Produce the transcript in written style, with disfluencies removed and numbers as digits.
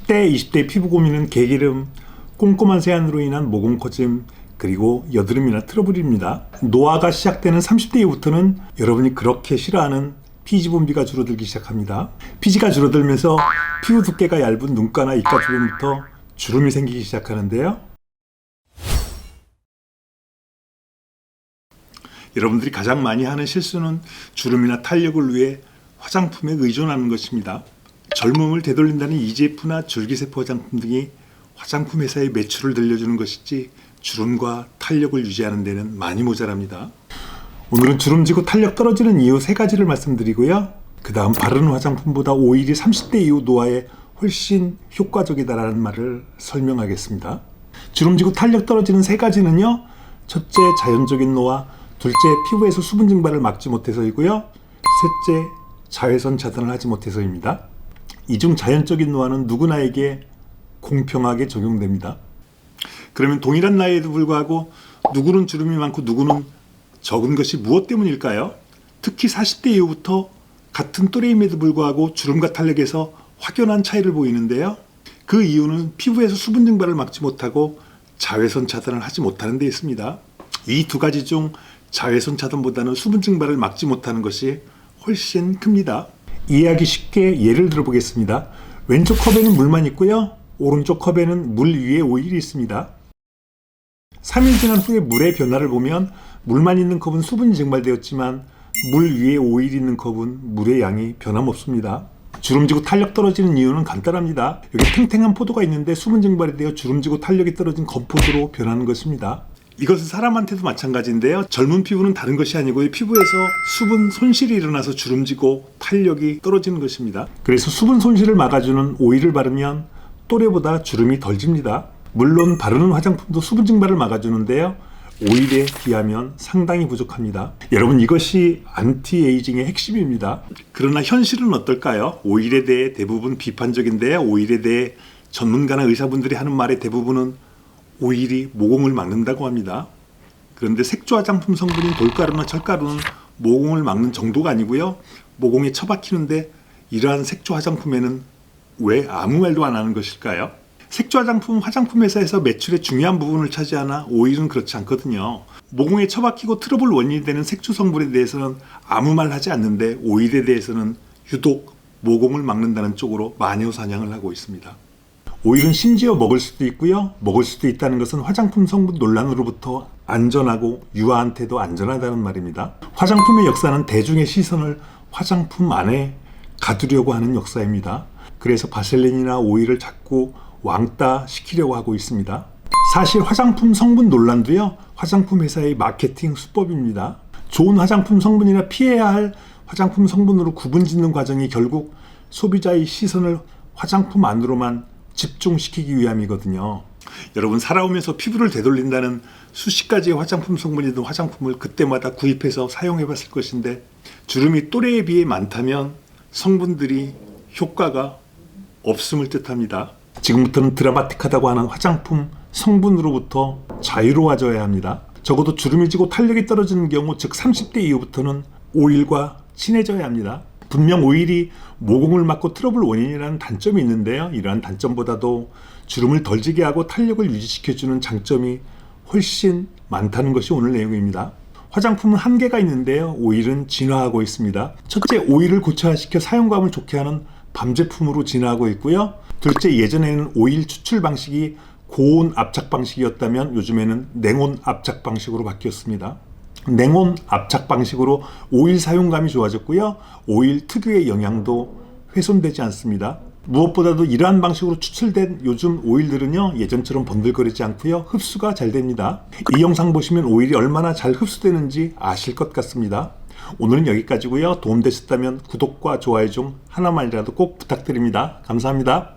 10대, 20대 피부 고민은 개기름, 꼼꼼한 세안으로 인한 모공 커짐, 그리고 여드름이나 트러블입니다. 노화가 시작되는 30대 이후부터는 여러분이 그렇게 싫어하는 피지 분비가 줄어들기 시작합니다. 피지가 줄어들면서 피부 두께가 얇은 눈가나 입가 주변부터 주름이 생기기 시작하는데요. 여러분들이 가장 많이 하는 실수는 주름이나 탄력을 위해 화장품에 의존하는 것입니다. 젊음을 되돌린다는 EGF나 줄기세포 화장품 등이 화장품 회사의 매출을 늘려주는 것이지 주름과 탄력을 유지하는 데는 많이 모자랍니다. 오늘은 주름지고 탄력 떨어지는 이유 3가지를 말씀드리고요. 그 다음 바르는 화장품보다 오일이 30대 이후 노화에 훨씬 효과적이다라는 말을 설명하겠습니다. 주름지고 탄력 떨어지는 3가지는요. 첫째, 자연적인 노화. 둘째, 피부에서 수분 증발을 막지 못해서이고요. 셋째, 자외선 차단을 하지 못해서입니다. 이 중 자연적인 노화는 누구나에게 공평하게 적용됩니다. 그러면 동일한 나이에도 불구하고 누구는 주름이 많고 누구는 적은 것이 무엇 때문일까요? 특히 40대 이후부터 같은 또래임에도 불구하고 주름과 탄력에서 확연한 차이를 보이는데요. 그 이유는 피부에서 수분 증발을 막지 못하고 자외선 차단을 하지 못하는 데 있습니다. 이 2가지 중 자외선 차단보다는 수분 증발을 막지 못하는 것이 훨씬 큽니다. 이해하기 쉽게 예를 들어보겠습니다. 왼쪽 컵에는 물만 있고요. 오른쪽 컵에는 물 위에 오일이 있습니다. 3일 지난 후에 물의 변화를 보면 물만 있는 컵은 수분이 증발되었지만 물 위에 오일이 있는 컵은 물의 양이 변함없습니다. 주름지고 탄력 떨어지는 이유는 간단합니다. 여기 탱탱한 포도가 있는데 수분 증발이 되어 주름지고 탄력이 떨어진 건포도로 변하는 것입니다. 이것은 사람한테도 마찬가지인데요. 젊은 피부는 다른 것이 아니고 피부에서 수분 손실이 일어나서 주름지고 탄력이 떨어지는 것입니다. 그래서 수분 손실을 막아주는 오일을 바르면 또래보다 주름이 덜 집니다. 물론 바르는 화장품도 수분 증발을 막아주는데요. 오일에 비하면 상당히 부족합니다. 여러분, 이것이 안티에이징의 핵심입니다. 그러나 현실은 어떨까요? 오일에 대해 대부분 비판적인데요. 오일에 대해 전문가나 의사분들이 하는 말의 대부분은 오일이 모공을 막는다고 합니다. 그런데 색조 화장품 성분인 돌가루나 철가루는 모공을 막는 정도가 아니고요. 모공에 처박히는데 이러한 색조 화장품에는 왜 아무 말도 안 하는 것일까요? 색조 화장품 회사에서 매출의 중요한 부분을 차지하나 오일은 그렇지 않거든요. 모공에 처박히고 트러블 원인이 되는 색조 성분에 대해서는 아무 말 하지 않는데 오일에 대해서는 유독 모공을 막는다는 쪽으로 마녀사냥을 하고 있습니다. 오일은 심지어 먹을 수도 있고요. 먹을 수도 있다는 것은 화장품 성분 논란으로부터 안전하고 유아한테도 안전하다는 말입니다. 화장품의 역사는 대중의 시선을 화장품 안에 가두려고 하는 역사입니다. 그래서 바셀린이나 오일을 자꾸 왕따 시키려고 하고 있습니다. 사실 화장품 성분 논란도요, 화장품 회사의 마케팅 수법입니다. 좋은 화장품 성분이나 피해야 할 화장품 성분으로 구분 짓는 과정이 결국 소비자의 시선을 화장품 안으로만 집중시키기 위함이거든요. 여러분, 살아오면서 피부를 되돌린다는 수십 가지의 화장품 성분이든 화장품을 그때마다 구입해서 사용해 봤을 것인데 주름이 또래에 비해 많다면 성분들이 효과가 없음을 뜻합니다. 지금부터는 드라마틱하다고 하는 화장품 성분으로부터 자유로워져야 합니다. 적어도 주름이 지고 탄력이 떨어지는 경우, 즉 30대 이후부터는 오일과 친해져야 합니다. 분명 오일이 모공을 막고 트러블 원인이라는 단점이 있는데요. 이러한 단점보다도 주름을 덜 지게 하고 탄력을 유지시켜주는 장점이 훨씬 많다는 것이 오늘 내용입니다. 화장품은 한계가 있는데요. 오일은 진화하고 있습니다. 첫째, 오일을 고체화시켜 사용감을 좋게 하는 밤제품으로 진화하고 있고요. 둘째, 예전에는 오일 추출 방식이 고온 압착 방식이었다면 요즘에는 냉온 압착 방식으로 바뀌었습니다. 냉온 압착 방식으로 오일 사용감이 좋아졌고요. 오일 특유의 영양도 훼손되지 않습니다. 무엇보다도 이러한 방식으로 추출된 요즘 오일들은요, 예전처럼 번들거리지 않고요, 흡수가 잘 됩니다. 이 영상 보시면 오일이 얼마나 잘 흡수되는지 아실 것 같습니다. 오늘은 여기까지고요. 도움되셨다면 구독과 좋아요 중 하나만이라도 꼭 부탁드립니다. 감사합니다.